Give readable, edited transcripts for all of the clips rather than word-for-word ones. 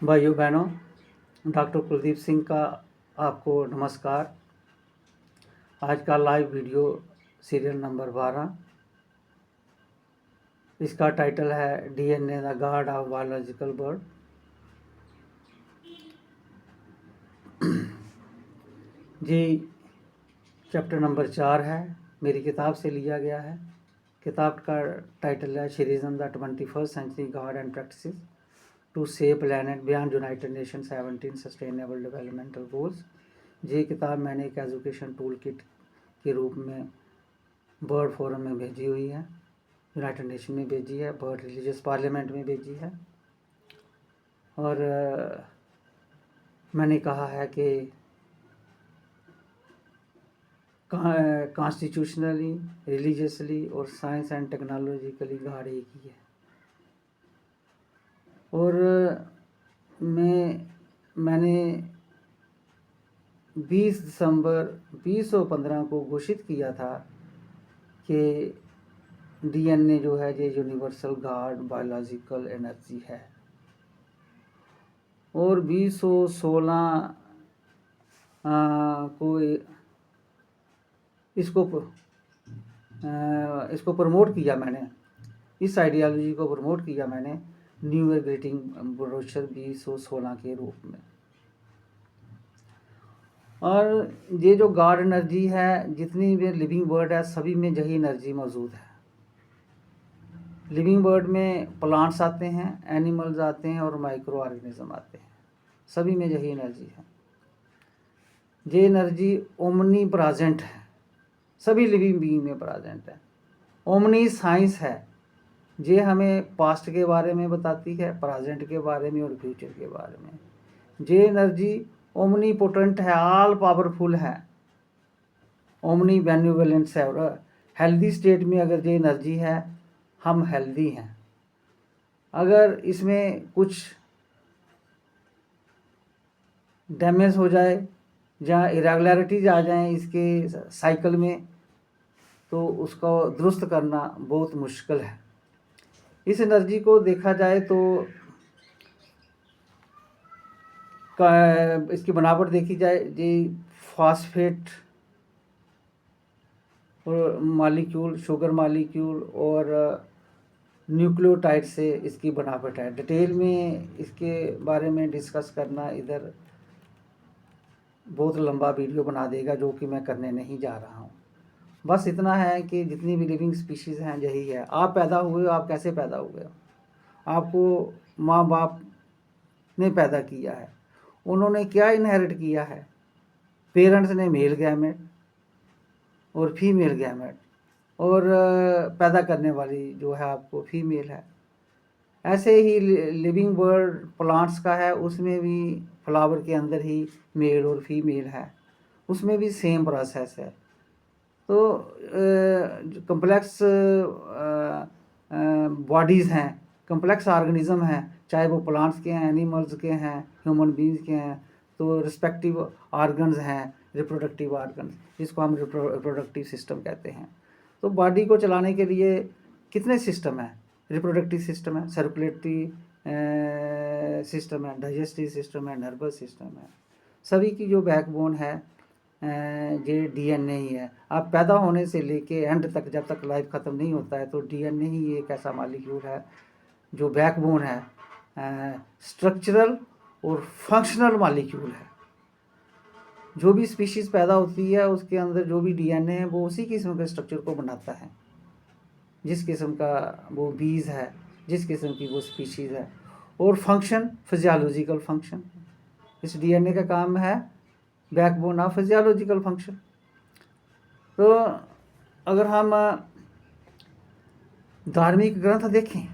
भाइयों बहनों, डॉक्टर कुलदीप सिंह का आपको नमस्कार। आज का लाइव वीडियो सीरियल नंबर 12। इसका टाइटल है DNA the god of biological bird. जी, चैप्टर नंबर 4 है, मेरी किताब से लिया गया है। किताब का टाइटल है सीरीजन the 21st century God and practices to save planet beyond United Nation 17 sustainable developmental goals. ये किताब मैंने एक एजुकेशन टूल किट के रूप में बर्ड फोरम में भेजी हुई है, यूनाइटेड नेशन में भेजी है, बर्ड रिलीजियस पार्लियामेंट में भेजी है। और मैंने कहा है कि कॉन्स्टिट्यूशनली, रिलीजियसली और साइंस एंड टेक्नोलॉजिकली गॉड एक ही है। और मैंने 20 दिसंबर 2015 को घोषित किया था कि डीएनए जो है ये यूनिवर्सल गॉड बायोलॉजिकल एनर्जी है। और 2016 को इसको प्रमोट किया मैंने, इस आइडियोलॉजी को प्रमोट किया मैंने न्यू ईयर ग्रीटिंग ब्रोशर 2016 के रूप में। और ये जो गॉड एनर्जी है, जितनी भी लिविंग बर्ड है सभी में यही एनर्जी मौजूद है। लिविंग बर्ड में प्लांट्स आते हैं, एनिमल्स आते हैं और माइक्रो ऑर्गेनिज्म आते हैं, सभी में यही एनर्जी है। ये एनर्जी ओमनी प्रेजेंट है, सभी लिविंग बीइंग में प्रेजेंट है। ओमनी साइंस है, ये हमें पास्ट के बारे में बताती है, प्रेजेंट के बारे में और फ्यूचर के बारे में। ये एनर्जी ओमनी पोटेंट है, ऑल पावरफुल है, ओमनी बेन्यूवलेंस है। और हेल्दी स्टेट में अगर ये एनर्जी है, हम हेल्दी हैं। अगर इसमें कुछ डैमेज हो जाए या इरेगुलरिटीज आ जाएं इसके साइकिल में, तो उसको दुरुस्त करना बहुत मुश्किल है। इस एनर्जी को देखा जाए तो इसकी बनावट देखी जाए, ये फास्फेट और मालिक्यूल, शुगर मालिक्यूल और न्यूक्लियोटाइड से इसकी बनावट है। डिटेल में इसके बारे में डिस्कस करना इधर बहुत लंबा वीडियो बना देगा, जो कि मैं करने नहीं जा रहा हूँ। बस इतना है कि जितनी भी लिविंग स्पीशीज़ हैं यही है। आप पैदा हुए हो, आप कैसे पैदा हुए हो? आपको माँ बाप ने पैदा किया है, उन्होंने क्या इनहेरिट किया है? पेरेंट्स ने मेल गैमेट और फीमेल गैमेट, और पैदा करने वाली जो है आपको फीमेल है। ऐसे ही लिविंग बर्ड प्लांट्स का है, उसमें भी फ्लावर के अंदर ही मेल और फीमेल है, उसमें भी सेम प्रोसेस है। तो कम्प्लेक्स बॉडीज़ हैं, कम्प्लेक्स ऑर्गेनिज्म हैं, चाहे वो प्लांट्स के हैं, एनिमल्स के हैं, ह्यूमन बींग्स के हैं, तो रिस्पेक्टिव ऑर्गन्स हैं, रिप्रोडक्टिव ऑर्गन्स, जिसको हम रिप्रोडक्टिव सिस्टम कहते हैं। तो बॉडी को चलाने के लिए कितने सिस्टम हैं? रिप्रोडक्टिव सिस्टम है, सर्कुलेटरी सिस्टम है, डाइजेस्टिव सिस्टम है, नर्वस सिस्टम है। सभी की जो बैकबोन है ये डीएनए ही है। आप पैदा होने से लेके एंड तक, जब तक लाइफ ख़त्म नहीं होता है, तो डीएनए ही एक ऐसा मॉलिक्यूल है जो बैकबोन है, स्ट्रक्चरल और फंक्शनल मॉलिक्यूल है। जो भी स्पीशीज़ पैदा होती है उसके अंदर जो भी डीएनए है वो उसी किस्म के स्ट्रक्चर को बनाता है, जिस किस्म का वो बीज है, जिस किस्म की वो स्पीशीज़ है। और फंक्शन फिजियोलॉजिकल फंक्शन, इस डीएनए का काम है बैकबोन ऑफ फिजियोलॉजिकल फंक्शन। तो अगर हम धार्मिक ग्रंथ देखें,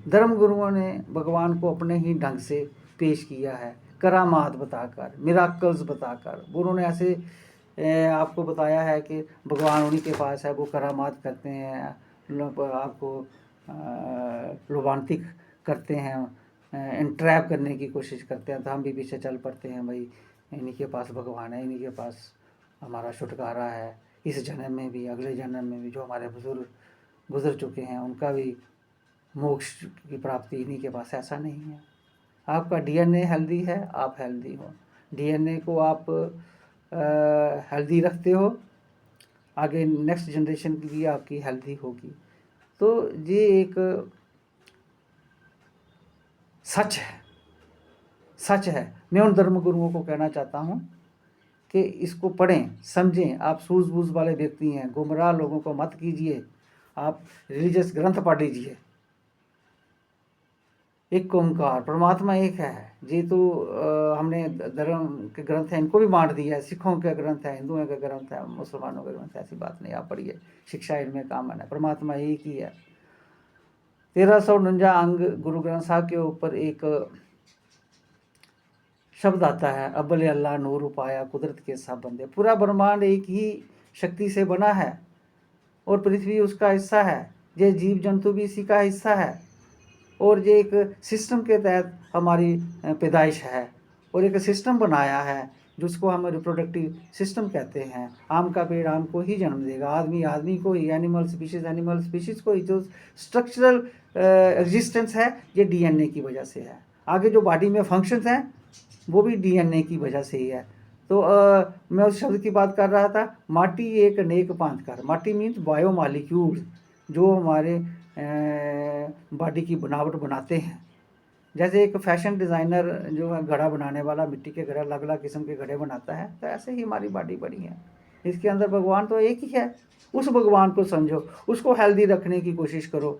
धर्म गुरुओं ने भगवान को अपने ही ढंग से पेश किया है, करामात बताकर, मिराकल्स बताकर। उन्होंने ऐसे आपको बताया है कि भगवान उन्हीं के पास है, वो करामात करते हैं, आपको रोमांटिक करते हैं, इंट्रैप करने की कोशिश करते हैं। तो हम भी पीछे चल पड़ते हैं, भाई इन्हीं के पास भगवान है, इन्हीं के पास हमारा छुटकारा है, इस जन्म में भी अगले जन्म में भी। जो हमारे बुज़ुर्ग गुजर चुके हैं उनका भी मोक्ष की प्राप्ति इन्हीं के पास, ऐसा नहीं है। आपका डीएनए हेल्दी है, आप हेल्दी हो, डीएनए को आप हेल्दी रखते हो, आगे नेक्स्ट जनरेशन की भी आपकी हेल्दी होगी। तो ये एक सच है, सच है। मैं उन धर्मगुरुओं को कहना चाहता हूँ कि इसको पढ़ें, समझें। आप सूझबूझ वाले व्यक्ति हैं, गुमराह लोगों को मत कीजिए, आप रिलीजियस ग्रंथ पढ़ लीजिए। एक ओंकार, परमात्मा एक है। ये तो हमने धर्म के ग्रंथ हैं इनको भी बांट दिया है, सिखों के ग्रंथ है, हिंदुओं के ग्रंथ है, मुसलमानों के ग्रंथ है, ऐसी बात नहीं। आप पढ़िए, शिक्षा इनमें कामन है, परमात्मा एक ही है। 1349 अंग गुरु ग्रंथ साहब के ऊपर एक शब्द आता है, अब्बल अल्लाह नूर पाया कुदरत के सब बंदे। पूरा ब्रह्मांड एक ही शक्ति से बना है और पृथ्वी उसका हिस्सा है, ये जीव जंतु भी इसी का हिस्सा है, और ये एक सिस्टम के तहत हमारी पैदाइश है, और एक सिस्टम बनाया है जिसको हम रिप्रोडक्टिव सिस्टम कहते हैं। आम का पेड़ आम को ही जन्म देगा, आदमी आदमी को ही, एनिमल स्पीशीज को ही। जो स्ट्रक्चरल एग्जिस्टेंस है ये डीएनए की वजह से है। आगे जो बॉडी में फंक्शंस हैं वो भी डीएनए की वजह से ही है। तो मैं उस शब्द की बात कर रहा था, माटी एक नेक पांचकार। माटी मीन्स बायो मॉलिक्यूल जो हमारे बॉडी की बनावट बनाते हैं। जैसे एक फैशन डिज़ाइनर जो है घड़ा बनाने वाला मिट्टी के घड़े अलग अलग किस्म के घड़े बनाता है, तो ऐसे ही हमारी बॉडी बनी है। इसके अंदर भगवान तो एक ही है। उस भगवान को समझो, उसको हेल्दी रखने की कोशिश करो।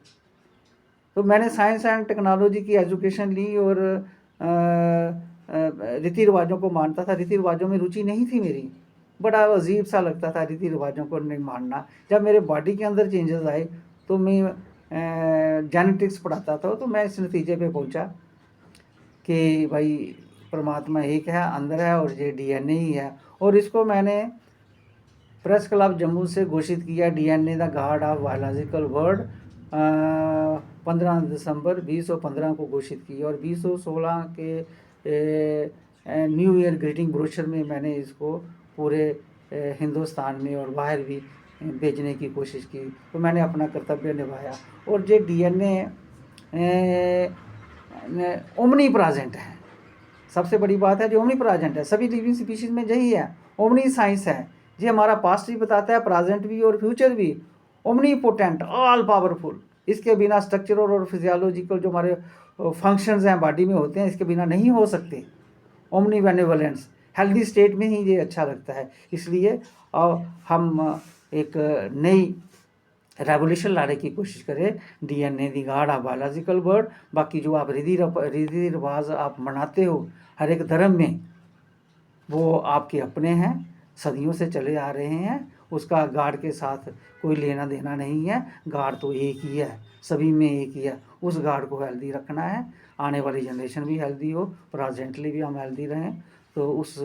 तो मैंने साइंस एंड टेक्नोलॉजी की एजुकेशन ली और रीति रिवाजों को मानता था। रीति रिवाजों में रुचि नहीं थी मेरी, बड़ा अजीब सा लगता था रीति रिवाजों को नहीं मानना। जब मेरे बॉडी के अंदर चेंजेस आए तो मैं जेनेटिक्स पढ़ाता था, तो मैं इस नतीजे पे पहुंचा कि भाई परमात्मा एक है, अंदर है, और ये डीएनए ही है। और इसको मैंने प्रेस क्लब जम्मू से घोषित किया, DNA the god of biological world, 15 दिसंबर 2015 को घोषित की। और 2016 के न्यू ईयर ग्रीटिंग ब्रोशर में मैंने इसको पूरे हिंदुस्तान में और बाहर भी भेजने की कोशिश की। तो मैंने अपना कर्तव्य निभाया। और ये डीएनए ओमनी प्रेजेंट है, सबसे बड़ी बात है जो ओमनी प्रेजेंट है सभी लिविंग स्पीशीज में। यही है ओमनी साइंस है, ये हमारा पास्ट भी बताता है, प्रेजेंट भी और फ्यूचर भी। Omni potent, all powerful. इसके बिना स्ट्रक्चरल और फिजियोलॉजिकल जो हमारे फंक्शंस हैं बॉडी में होते हैं, इसके बिना नहीं हो सकते। ओमनी बेनेवलेंस, हेल्दी स्टेट में ही ये अच्छा लगता है। इसलिए हम एक नई रेवोल्यूशन लाने की कोशिश करें, DNA the God of biological world. बाकी जो आप रीति रिवाज आप मनाते हो हर एक धर्म में, वो आपके अपने हैं, सदियों से चले आ रहे हैं। उसका गॉड के साथ कोई लेना देना नहीं है। गॉड तो एक ही है, सभी में एक ही है। उस गॉड को हेल्दी रखना है, आने वाली जनरेशन भी हेल्दी हो, प्रेजेंटली भी हम हेल्दी रहें। तो उस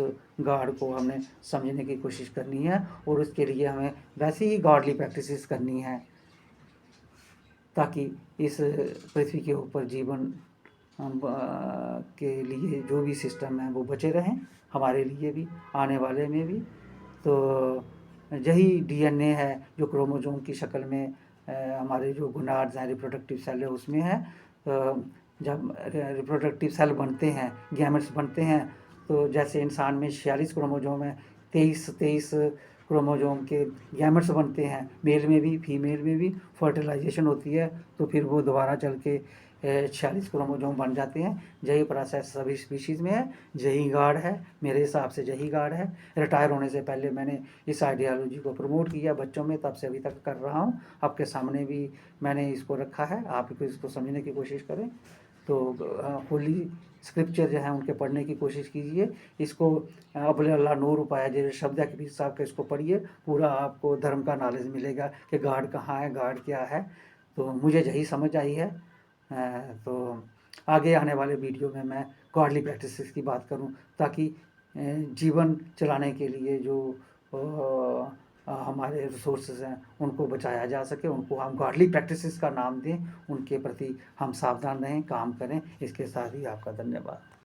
गॉड को हमने समझने की कोशिश करनी है, और उसके लिए हमें वैसी ही गॉडली प्रैक्टिसेस करनी है, ताकि इस पृथ्वी के ऊपर जीवन के लिए जो भी सिस्टम है वो बचे रहें, हमारे लिए भी, आने वाले में भी। तो यही डीएनए है जो क्रोमोसोम की शक्ल में हमारे जो गोनाड्स हैं, रिप्रोडक्टिव सेल है, उसमें है। तो जब रिप्रोडक्टिव सेल बनते हैं, गैमेट्स बनते हैं, तो जैसे इंसान में 46 क्रोमोसोम है, 23 क्रोमोसोम के गैमेट्स बनते हैं, मेल में भी फीमेल में भी फर्टिलाइजेशन होती है, तो फिर वो दोबारा चल के 46 क्रोमोसोम बन जाते हैं। यही प्रोसेस सभी स्पीशीज़ में है, यही गॉड है, मेरे हिसाब से यही गॉड है। रिटायर होने से पहले मैंने इस आइडियालॉजी को प्रमोट किया बच्चों में, तब से अभी तक कर रहा हूँ। आपके सामने भी मैंने इसको रखा है, आप इसको समझने की कोशिश करें। तो होली स्क्रिप्चर जो है उनके पढ़ने की कोशिश कीजिए। इसको अब्बल अल्लाह नूर पाया जैसे शब्द है कबीर साहब का, इसको पढ़िए, पूरा आपको धर्म का नॉलेज मिलेगा कि गॉड कहाँ है, गॉड क्या है। तो मुझे यही समझ आई है। तो आगे आने वाले वीडियो में मैं गॉडली प्रैक्टिसेस की बात करूं, ताकि जीवन चलाने के लिए जो हमारे रिसोर्सेज हैं उनको बचाया जा सके, उनको हम गॉडली प्रैक्टिसेस का नाम दें, उनके प्रति हम सावधान रहें, काम करें। इसके साथ ही आपका धन्यवाद।